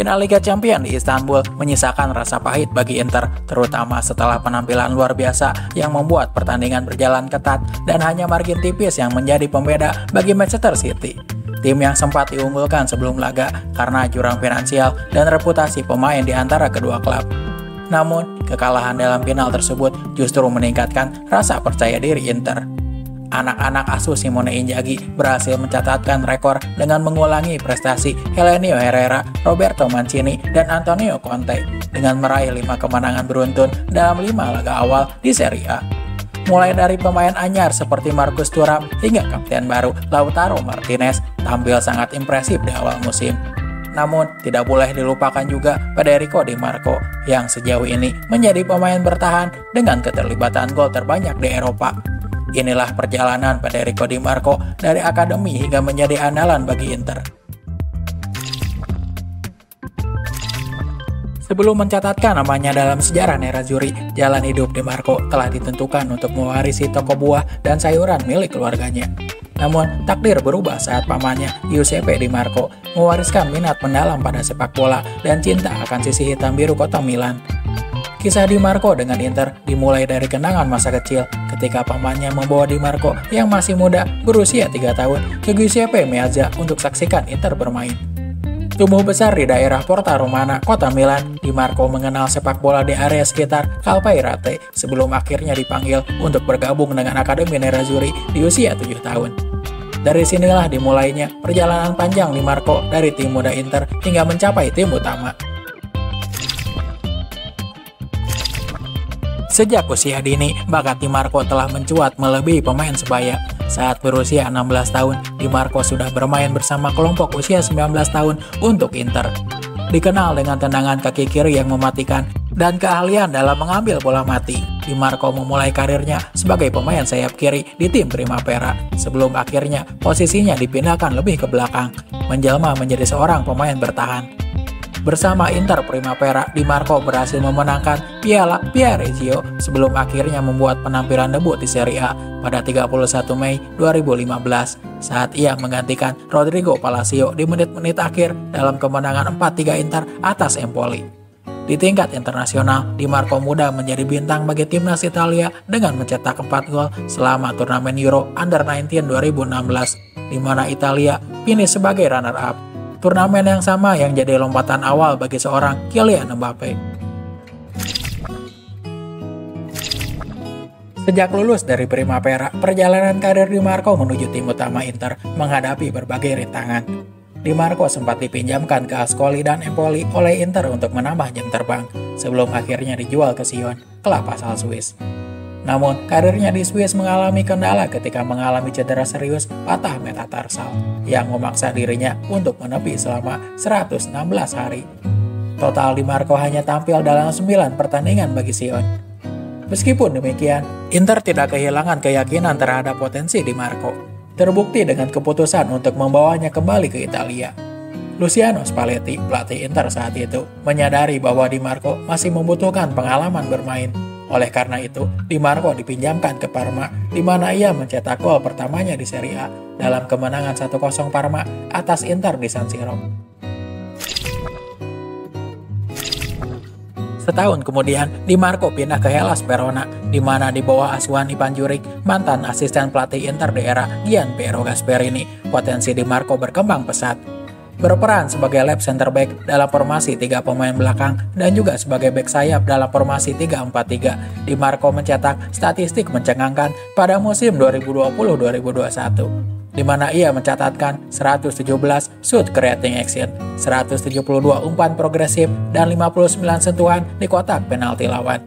Final Liga Champions di Istanbul menyisakan rasa pahit bagi Inter, terutama setelah penampilan luar biasa yang membuat pertandingan berjalan ketat dan hanya margin tipis yang menjadi pembeda bagi Manchester City. Tim yang sempat diunggulkan sebelum laga karena jurang finansial dan reputasi pemain di antara kedua klub. Namun, kekalahan dalam final tersebut justru meningkatkan rasa percaya diri Inter. Anak-anak asuh Simone Inzaghi berhasil mencatatkan rekor dengan mengulangi prestasi Helenio Herrera, Roberto Mancini, dan Antonio Conte dengan meraih 5 kemenangan beruntun dalam 5 laga awal di Serie A. Mulai dari pemain anyar seperti Marcus Thuram hingga kapten baru Lautaro Martinez tampil sangat impresif di awal musim. Namun, tidak boleh dilupakan juga Federico Di Marco yang sejauh ini menjadi pemain bertahan dengan keterlibatan gol terbanyak di Eropa. Inilah perjalanan Federico Di Marco dari akademi hingga menjadi andalan bagi Inter. Sebelum mencatatkan namanya dalam sejarah Nerazzurri, jalan hidup Di Marco telah ditentukan untuk mewarisi toko buah dan sayuran milik keluarganya. Namun, takdir berubah saat pamannya, Giuseppe Di Marco, mewariskan minat mendalam pada sepak bola dan cinta akan sisi hitam biru kota Milan. Kisah Di Marco dengan Inter dimulai dari kenangan masa kecil ketika pamannya membawa Di Marco yang masih muda berusia 3 tahun ke Giuseppe Meazza untuk saksikan Inter bermain. Tumbuh besar di daerah Porta Romana, kota Milan, Di Marco mengenal sepak bola di area sekitar Calpairate sebelum akhirnya dipanggil untuk bergabung dengan Akademi Nerazzurri di usia 7 tahun. Dari sinilah dimulainya perjalanan panjang Di Marco dari tim muda Inter hingga mencapai tim utama. Sejak usia dini, bakat Di Marco telah mencuat melebihi pemain sebaya. Saat berusia 16 tahun, Di Marco sudah bermain bersama kelompok usia 19 tahun untuk Inter. Dikenal dengan tendangan kaki kiri yang mematikan dan keahlian dalam mengambil bola mati, Di Marco memulai karirnya sebagai pemain sayap kiri di tim Primavera, sebelum akhirnya posisinya dipindahkan lebih ke belakang, menjelma menjadi seorang pemain bertahan. Bersama Inter Primavera, Di Marco berhasil memenangkan Piala Viareggio sebelum akhirnya membuat penampilan debut di Serie A pada 31 Mei 2015 saat ia menggantikan Rodrigo Palacio di menit-menit akhir dalam kemenangan 4-3 Inter atas Empoli. Di tingkat internasional, Di Marco muda menjadi bintang bagi timnas Italia dengan mencetak 4 gol selama turnamen Euro Under-19 2016, di mana Italia finish sebagai runner-up. Turnamen yang sama yang jadi lompatan awal bagi seorang Kylian Mbappe. Sejak lulus dari Primavera, perjalanan karir Di Marco menuju tim utama Inter menghadapi berbagai rintangan. Di Marco sempat dipinjamkan ke Ascoli dan Empoli oleh Inter untuk menambah jam terbang, sebelum akhirnya dijual ke Sion, klub asal Swiss. Namun, karirnya di Swiss mengalami kendala ketika mengalami cedera serius patah metatarsal yang memaksa dirinya untuk menepi selama 116 hari. Total Di Marco hanya tampil dalam 9 pertandingan bagi Sion. Meskipun demikian, Inter tidak kehilangan keyakinan terhadap potensi Di Marco. Terbukti dengan keputusan untuk membawanya kembali ke Italia. Luciano Spalletti, pelatih Inter saat itu, menyadari bahwa Di Marco masih membutuhkan pengalaman bermain. Oleh karena itu, Di Marco dipinjamkan ke Parma, di mana ia mencetak gol pertamanya di Serie A dalam kemenangan 1-0 Parma atas Inter di San Siro. Setahun kemudian, Di Marco pindah ke Hellas Verona, di mana di bawah asuhan Ivan Juric, mantan asisten pelatih Inter di era Gianpiero Gasperini, potensi Di Marco berkembang pesat. Berperan sebagai left center back dalam formasi 3 pemain belakang dan juga sebagai back sayap dalam formasi 3-4-3, Di Marco mencetak statistik mencengangkan pada musim 2020-2021, di mana ia mencatatkan 117 shoot creating action, 172 umpan progresif, dan 59 sentuhan di kotak penalti lawan.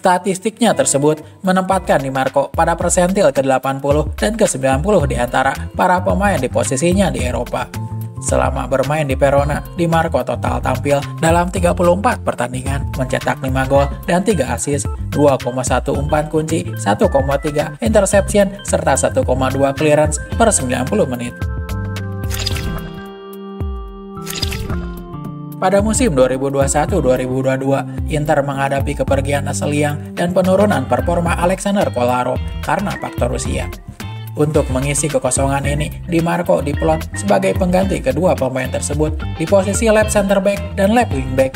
Statistiknya tersebut menempatkan Di Marco pada persentil ke-80 dan ke-90 di antara para pemain di posisinya di Eropa. Selama bermain di Verona, Di Marco total tampil dalam 34 pertandingan, mencetak 5 gol dan 3 assist, 2,1 umpan kunci, 1,3 interception, serta 1,2 clearance per 90 menit. Pada musim 2021-2022, Inter menghadapi kepergian Asliang dan penurunan performa Alexander Kolarov karena faktor usia. Untuk mengisi kekosongan ini, Di Marco diplot sebagai pengganti kedua pemain tersebut di posisi left center back dan left wing back.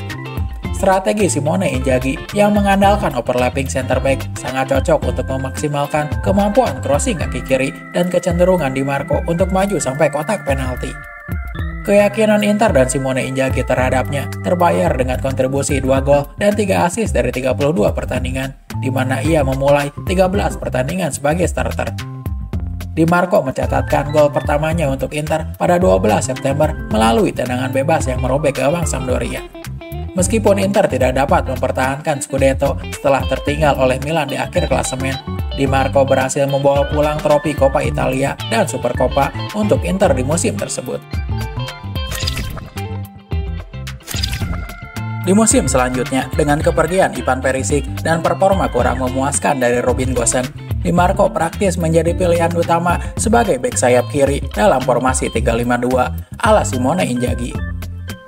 Strategi Simone Inzaghi yang mengandalkan overlapping center back sangat cocok untuk memaksimalkan kemampuan crossing kaki kiri dan kecenderungan Di Marco untuk maju sampai kotak penalti. Keyakinan Inter dan Simone Inzaghi terhadapnya terbayar dengan kontribusi 2 gol dan 3 assist dari 32 pertandingan, di mana ia memulai 13 pertandingan sebagai starter. Di Marco mencatatkan gol pertamanya untuk Inter pada 12 September melalui tendangan bebas yang merobek gawang Sampdoria. Meskipun Inter tidak dapat mempertahankan Scudetto setelah tertinggal oleh Milan di akhir klasemen, Di Marco berhasil membawa pulang trofi Coppa Italia dan Supercoppa untuk Inter di musim tersebut. Di musim selanjutnya, dengan kepergian Ivan Perisic dan performa kurang memuaskan dari Robin Gosens, Di Marco praktis menjadi pilihan utama sebagai bek sayap kiri dalam formasi 3-5-2 ala Simone Inzaghi.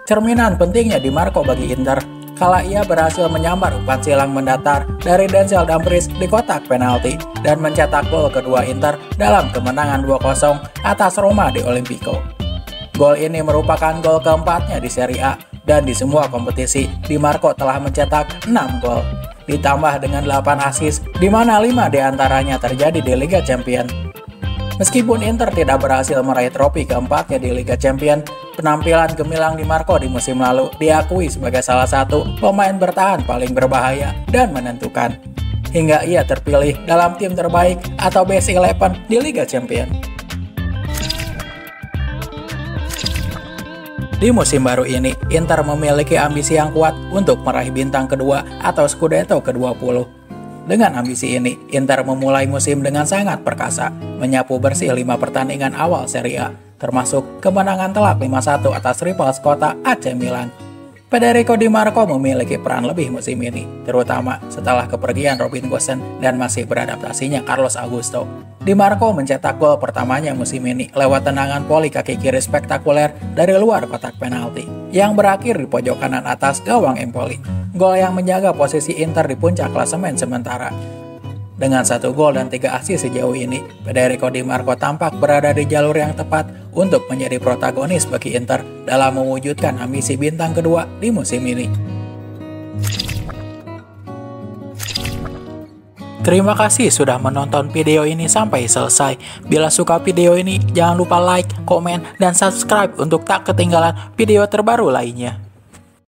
Cerminan pentingnya Di Marco bagi Inter, kala ia berhasil menyambar umpan silang mendatar dari Denzel Dumfries di kotak penalti dan mencetak gol kedua Inter dalam kemenangan 2-0 atas Roma di Olimpico. Gol ini merupakan gol keempatnya di Serie A, dan di semua kompetisi Di Marco telah mencetak 6 gol, ditambah dengan 8 assist, di mana 5 diantaranya terjadi di Liga Champions. Meskipun Inter tidak berhasil meraih trofi keempatnya di Liga Champions, penampilan gemilang Di Marco di musim lalu diakui sebagai salah satu pemain bertahan paling berbahaya dan menentukan, hingga ia terpilih dalam tim terbaik atau Best 11 di Liga Champions. Di musim baru ini, Inter memiliki ambisi yang kuat untuk meraih bintang kedua atau Scudetto ke-20. Dengan ambisi ini, Inter memulai musim dengan sangat perkasa, menyapu bersih 5 pertandingan awal Serie A, termasuk kemenangan telak 5-1 atas rival kota AC Milan. Federico Di Marco memiliki peran lebih musim ini, terutama setelah kepergian Robin Gosens dan masih beradaptasinya Carlos Augusto. Di Marco mencetak gol pertamanya musim ini lewat tendangan voli kaki kiri spektakuler dari luar kotak penalti, yang berakhir di pojok kanan atas gawang Empoli. Gol yang menjaga posisi Inter di puncak klasemen sementara. Dengan 1 gol dan 3 assist sejauh ini, Federico Di Marco tampak berada di jalur yang tepat untuk menjadi protagonis bagi Inter dalam mewujudkan ambisi bintang kedua di musim ini. Terima kasih sudah menonton video ini sampai selesai. Bila suka video ini, jangan lupa like, komen, dan subscribe untuk tak ketinggalan video terbaru lainnya.